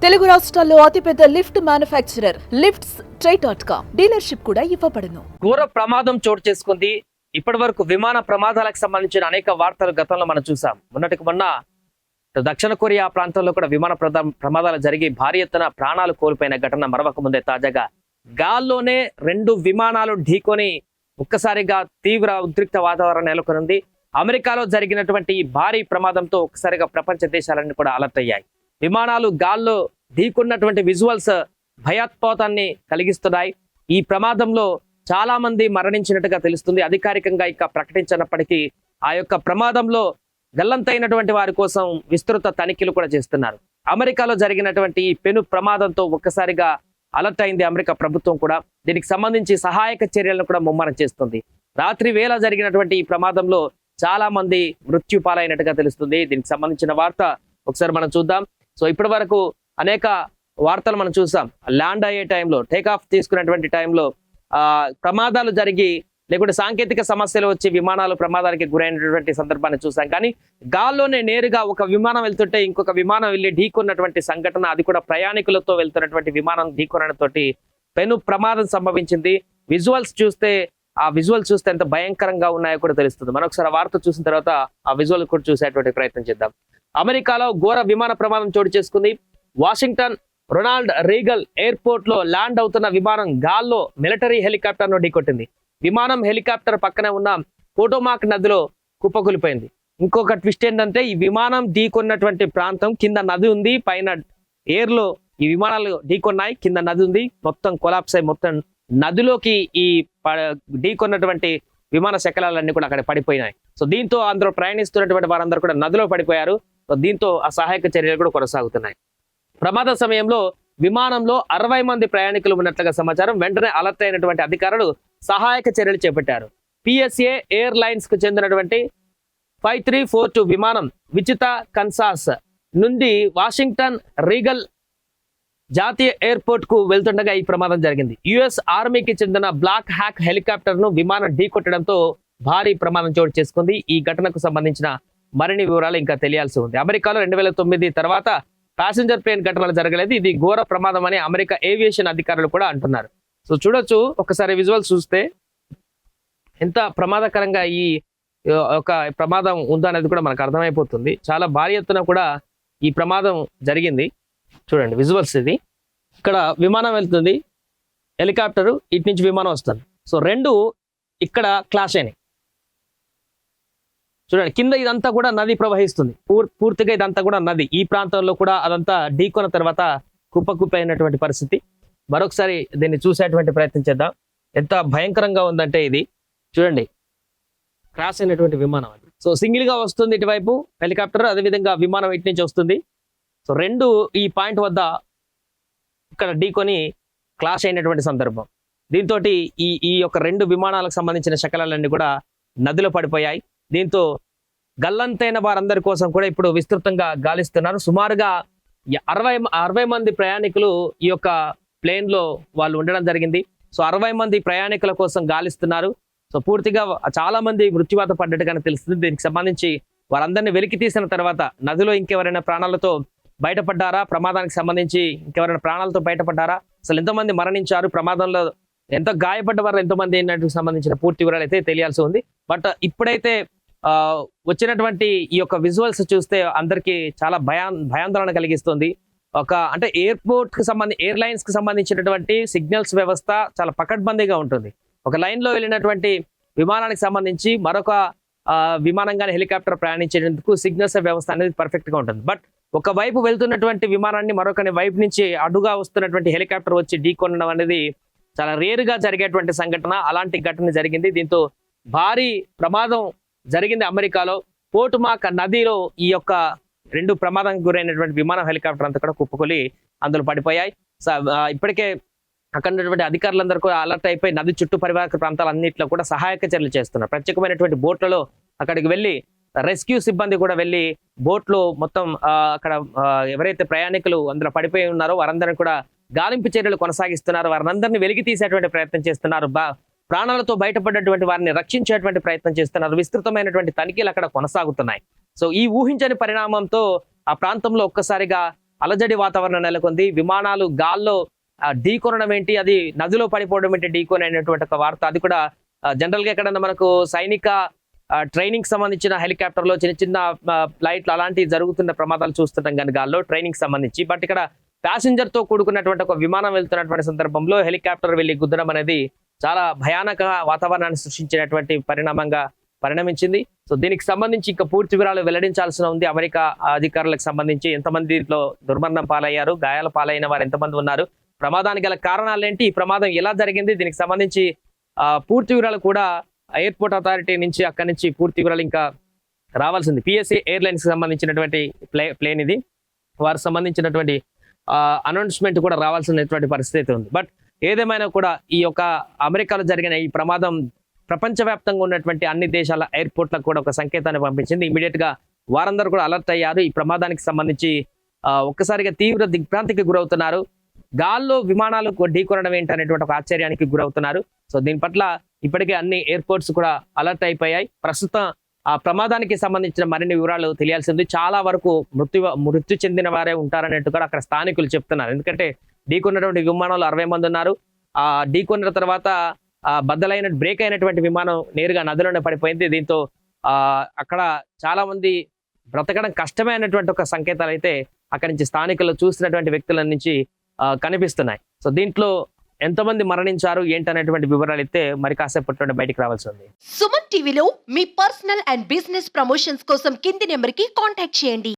తెలుగు రాష్ట్రాల్లో అతిపెద్ద lift manufacturer lifts ట్రై.com dealership కూడా ఇవ్వబడును. ఘోర ప్రమాదం చోటు చేసుకుంది. ఇప్పటి వరకు విమాన ప్రమాదాలకు సంబంధించిన అనేక వార్తలు గతంలో మనం చూసాం. మొన్నటికి మొన్న దక్షిణ కొరియా ప్రాంతంలో కూడా విమాన ప్రమాదాలు జరిగి భారీ ఎత్తున ప్రాణాలు కోల్పోయిన ఘటన మరవక ముందే తాజాగా గాల్లోనే 2 విమానాలు ఢీకొని ఒక్కసారిగా తీవ్ర ఉద్రిక్త వాతావరణం నెలకొంది. అమెరికాలో జరిగినటువంటి ఈ భారీ ప్రమాదంతో ఒక్కసారిగా ప్రపంచ దేశాలన్నీ కూడా అలర్ట్ అయ్యాయి. విమానాలు గాల్లో ఢీకున్నటువంటి విజువల్స్ భయోత్పాతాన్ని కలిగిస్తున్నాయి. ఈ ప్రమాదంలో చాలా మంది మరణించినట్టుగా తెలుస్తుంది. అధికారికంగా ఇక ప్రకటించినప్పటికీ ఆ యొక్క ప్రమాదంలో గల్లంతైనటువంటి వారి కోసం విస్తృత తనిఖీలు కూడా చేస్తున్నారు. అమెరికాలో జరిగినటువంటి ఈ పెను ప్రమాదంతో ఒక్కసారిగా అలర్ట్ అయింది అమెరికా ప్రభుత్వం కూడా. దీనికి సంబంధించి సహాయక చర్యలను కూడా ముమ్మరం చేస్తుంది. రాత్రి వేళ జరిగినటువంటి ఈ ప్రమాదంలో చాలా మంది మృత్యు పాలైనట్టుగా తెలుస్తుంది. దీనికి సంబంధించిన వార్త ఒకసారి మనం చూద్దాం. సో ఇప్పటి వరకు అనేక వార్తలు మనం చూసాం. ల్యాండ్ అయ్యే టైంలో, టేక్ ఆఫ్ తీసుకున్నటువంటి టైంలో ప్రమాదాలు జరిగి లేకుంటే సాంకేతిక సమస్యలు వచ్చి విమానాలు ప్రమాదానికి గురైనటువంటి సందర్భాన్ని చూసాం. కానీ గాల్లోనే నేరుగా ఒక విమానం వెళ్తుంటే ఇంకొక విమానం వెళ్ళి ఢీకొన్నటువంటి సంఘటన, అది కూడా ప్రయాణికులతో వెళ్తున్నటువంటి విమానం ఢీకొనడంతో పెను ప్రమాదం సంభవించింది. విజువల్స్ చూస్తే ఎంత భయంకరంగా ఉన్నాయో కూడా తెలుస్తుంది. మనం ఒకసారి వార్త చూసిన తర్వాత ఆ విజువల్ కూడా చూసేటువంటి ప్రయత్నం చేద్దాం. అమెరికాలో ఘోర విమాన ప్రమాదం చోటు చేసుకుంది. వాషింగ్టన్ రొనాల్డ్ రీగల్ ఎయిర్పోర్ట్ లో ల్యాండ్ అవుతున్న విమానం గాల్లో మిలిటరీ హెలికాప్టర్ ను ఢీకొట్టింది. విమానం హెలికాప్టర్ పక్కనే ఉన్న పోటోమాక్ నదిలో కుప్పకూలిపోయింది. ఇంకొక ట్విస్ట్ ఏంటంటే ఈ విమానం ఢీకొన్నటువంటి ప్రాంతం కింద నది ఉంది, పైన ఎయిర్ లో ఈ విమానాలు ఢీకొన్నాయి, కింద నది ఉంది, మొత్తం కొలాప్స్ అయి మొత్తం నదిలోకి ఈ ఢీకొన్నటువంటి విమాన శకలాలన్నీ కూడా అక్కడ పడిపోయినాయి. సో దీంతో అందులో ప్రయాణిస్తున్నటువంటి వారందరూ కూడా నదిలో పడిపోయారు. సో దీంతో ఆ సహాయక చర్యలు కూడా కొనసాగుతున్నాయి. ప్రమాద సమయంలో విమానంలో 60 మంది ప్రయాణికులు ఉన్నట్లుగా సమాచారం. వెంటనే అలర్ట్ అయినటువంటి అధికారులు సహాయక చర్యలు చేపట్టారు. పిఎస్ఏ ఎయిర్ లైన్స్ కు చెందినటువంటి 5342 విమానం విచిత కన్సాస్ నుండి వాషింగ్టన్ రీగల్ జాతీయ ఎయిర్పోర్ట్ కు వెళ్తుండగా ఈ ప్రమాదం జరిగింది. యుఎస్ ఆర్మీకి చెందిన బ్లాక్ హ్యాక్ హెలికాప్టర్ ను విమానం ఢీకొట్టడంతో భారీ ప్రమాదం చోటు చేసుకుంది. ఈ ఘటనకు సంబంధించిన మరిన్ని వివరాలు ఇంకా తెలియాల్సి ఉంది. అమెరికాలో 2009 తర్వాత ప్యాసింజర్ ప్లేన్ ఘటనలు జరగలేదు. ఇది ఘోర ప్రమాదం అని అమెరికా ఏవియేషన్ అధికారులు కూడా అంటున్నారు. సో చూడొచ్చు, ఒకసారి విజువల్ చూస్తే ఎంత ప్రమాదకరంగా ఈ ఒక ప్రమాదం ఉందనేది కూడా మనకు అర్థమైపోతుంది. చాలా భారీ ఎత్తున కూడా ఈ ప్రమాదం జరిగింది. చూడండి విజువల్స్, ఇది ఇక్కడ విమానం వెళ్తుంది, హెలికాప్టరు ఇటు నుంచి విమానం వస్తుంది. సో 2 ఇక్కడ క్లాష్ అయినాయి. చూడండి కింద ఇదంతా కూడా నది ప్రవహిస్తుంది, పూర్తిగా ఇదంతా కూడా నది. ఈ ప్రాంతంలో కూడా అదంతా ఢీకొన్న తర్వాత కుప్ప అయినటువంటి పరిస్థితి. మరొకసారి దీన్ని చూసేటువంటి ప్రయత్నం చేద్దాం. ఎంత భయంకరంగా ఉందంటే ఇది చూడండి, క్రాష్ అయినటువంటి విమానం అది. సో సింగిల్ గా వస్తుంది ఇటువైపు హెలికాప్టర్, అదేవిధంగా విమానం ఇటు నుంచి వస్తుంది. సో 2 ఈ పాయింట్ వద్ద ఇక్కడ ఢీకొని క్లాష్ అయినటువంటి సందర్భం. దీంతో ఈ యొక్క 2 విమానాలకు సంబంధించిన శకలాలన్నీ కూడా నదిలో పడిపోయాయి. దీంతో గల్లంతైన వారందరి కోసం కూడా ఇప్పుడు విస్తృతంగా గాలిస్తున్నారు. సుమారుగా 60 మంది ప్రయాణికులు ఈ యొక్క ప్లేన్ లో వాళ్ళు ఉండడం జరిగింది. సో 60 మంది ప్రయాణికుల కోసం గాలిస్తున్నారు. సో పూర్తిగా చాలా మంది మృత్యువాత పడ్డట్టుగానే తెలుస్తుంది. దీనికి సంబంధించి వారందరినీ వెలికి తీసిన తర్వాత నదిలో ఇంకెవరైనా ప్రాణాలతో బయటపడ్డారా, ప్రమాదానికి సంబంధించి ఇంకెవరైనా ప్రాణాలతో బయటపడ్డారా, అసలు ఎంతమంది మరణించారు, ప్రమాదంలో ఎంత గాయపడ్డ వారు ఎంతమంది అయినట్టుకు సంబంధించిన పూర్తి వివరాలు అయితే తెలియాల్సి ఉంది. బట్ ఇప్పుడైతే వచ్చినటువంటి ఈ యొక్క విజువల్స్ చూస్తే అందరికీ చాలా భయాందోళన కలిగిస్తుంది. అంటే ఎయిర్పోర్ట్ కి ఎయిర్లైన్స్ కి సంబంధించినటువంటి సిగ్నల్స్ వ్యవస్థ చాలా పకడ్బందీగా ఉంటుంది. ఒక లైన్ లో వెళ్ళినటువంటి విమానానికి సంబంధించి మరొక విమానం కానీ హెలికాప్టర్ ప్రయాణించేందుకు సిగ్నల్స్ వ్యవస్థ అనేది పర్ఫెక్ట్ గా ఉంటుంది. బట్ ఒక వైపు వెళ్తున్నటువంటి విమానాన్ని మరొక వైపు నుంచి అడ్డుగా వస్తున్నటువంటి హెలికాప్టర్ వచ్చి ఢీకొనడం అనేది చాలా రేరుగా జరిగేటువంటి సంఘటన. అలాంటి ఘటన జరిగింది. దీంతో భారీ ప్రమాదం జరిగింది అమెరికాలో. పోటోమాక్ నదిలో ఈ యొక్క 2 ప్రమాదానికి గురైనటువంటి విమానం హెలికాప్టర్ అంతా కూడా కుప్పకొలి అందులో పడిపోయాయి. ఇప్పటికే అక్కడ ఉన్నటువంటి అధికారులందరూ కూడా అలర్ట్ అయిపోయి నది చుట్టూ పరివాహక ప్రాంతాలన్నింటిలో కూడా సహాయక చర్యలు చేస్తున్నారు. ప్రత్యేకమైనటువంటి బోట్లలో అక్కడికి వెళ్ళి రెస్క్యూ సిబ్బంది కూడా వెళ్ళి బోట్లో మొత్తం అక్కడ ఎవరైతే ప్రయాణికులు అందులో పడిపోయి ఉన్నారో వారందరినీ కూడా గాలింపు చర్యలు కొనసాగిస్తున్నారు. వారందరినీ వెలికి తీసేటువంటి ప్రయత్నం చేస్తున్నారు. ప్రాణాలతో బయటపడ్డటువంటి వారిని రక్షించేటువంటి ప్రయత్నం చేస్తున్నారు. విస్తృతమైనటువంటి తనిఖీలు అక్కడ కొనసాగుతున్నాయి. సో ఈ ఊహించని పరిణామంతో ఆ ప్రాంతంలో ఒక్కసారిగా అలజడి వాతావరణం నెలకొంది. విమానాలు గాల్లో ఢీకొనడం ఏంటి, అది నదిలో పడిపోవడం ఏంటి ఢీకొని అనేటువంటి ఒక వార్త. అది కూడా జనరల్ గా ఎక్కడన్నా మనకు సైనిక ట్రైనింగ్ సంబంధించిన హెలికాప్టర్ లో చిన్న చిన్న ఫ్లైట్లు అలాంటివి జరుగుతున్న ప్రమాదాలు చూస్తుంటాం కానీ గాల్లో ట్రైనింగ్ సంబంధించి. బట్ ఇక్కడ ప్యాసింజర్ తో కూడుకున్నటువంటి ఒక విమానం వెళ్తున్నటువంటి సందర్భంలో హెలికాప్టర్ వెళ్లి గుద్దడం అనేది చాలా భయానక వాతావరణాన్ని సృష్టించినటువంటి పరిణామంగా పరిణమించింది. సో దీనికి సంబంధించి ఇంకా పూర్తి వివరాలు వెల్లడించాల్సిన ఉంది. అమెరికా అధికారులకు సంబంధించి ఎంతమంది దీంట్లో దుర్మరణం పాలయ్యారు, గాయాల పాలైన వారు ఎంతమంది ఉన్నారు, ప్రమాదానికి గల కారణాలు ఏంటి, ఈ ప్రమాదం ఎలా జరిగింది, దీనికి సంబంధించి పూర్తి వివరాలు కూడా ఎయిర్పోర్ట్ అథారిటీ నుంచి అక్కడి నుంచి పూర్తి వివరాలు ఇంకా రావాల్సింది. పిఎస్ఏ ఎయిర్లైన్స్ కి సంబంధించినటువంటి ప్లేన్ ఇది. వారికి సంబంధించినటువంటి అనౌన్స్మెంట్ కూడా రావాల్సినటువంటి పరిస్థితి ఉంది. బట్ ఏదేమైనా కూడా ఈ యొక్క అమెరికాలో జరిగిన ఈ ప్రమాదం ప్రపంచవ్యాప్తంగా ఉన్నటువంటి అన్ని దేశాల ఎయిర్పోర్ట్లకు కూడా ఒక సంకేతాన్ని పంపించింది. ఇమీడియట్ గా వారందరూ కూడా అలర్ట్ అయ్యారు. ఈ ప్రమాదానికి సంబంధించి ఒక్కసారిగా తీవ్ర దిగ్భ్రాంతికి గురవుతున్నారు. గాల్లో విమానాలు ఢీకొనడం ఏంటి అనేటువంటి ఒక ఆశ్చర్యానికి గురవుతున్నారు. సో దీని పట్ల ఇప్పటికే అన్ని ఎయిర్పోర్ట్స్ కూడా అలర్ట్ అయిపోయాయి. ప్రస్తుతం ఆ ప్రమాదానికి సంబంధించిన మరిన్ని వివరాలు తెలియాల్సింది. చాలా వరకు మృత్యు చెందిన వారే ఉంటారనేట్టు కూడా అక్కడ స్థానికులు చెప్తున్నారు. ఎందుకంటే ఢీకొన్నటువంటి విమానాలు 60 మంది ఉన్నారు. ఆ ఢీకొన్న తర్వాత బద్దలైన బ్రేక్ అయినటువంటి విమానం నేరుగా నదిలోనే పడిపోయింది. దీంతో అక్కడ చాలా మంది బ్రతకడం కష్టమైనటువంటి ఒక సంకేతాలు అయితే అక్కడి నుంచి స్థానికులు చూసినటువంటి వ్యక్తుల నుంచి కనిపిస్తున్నాయి. సో దీంట్లో ఎంతమంది మరణించారు ఏంటనేటువంటి వివరాలు అయితే మరి కాసేపట్లో బయటికి రావాల్సి ఉంది. సుమన్ టీవీలో మీ పర్సనల్ అండ్ బిజినెస్ ప్రమోషన్స్ కోసం కింది నెంబర్కి కాంటాక్ట్ చేయండి.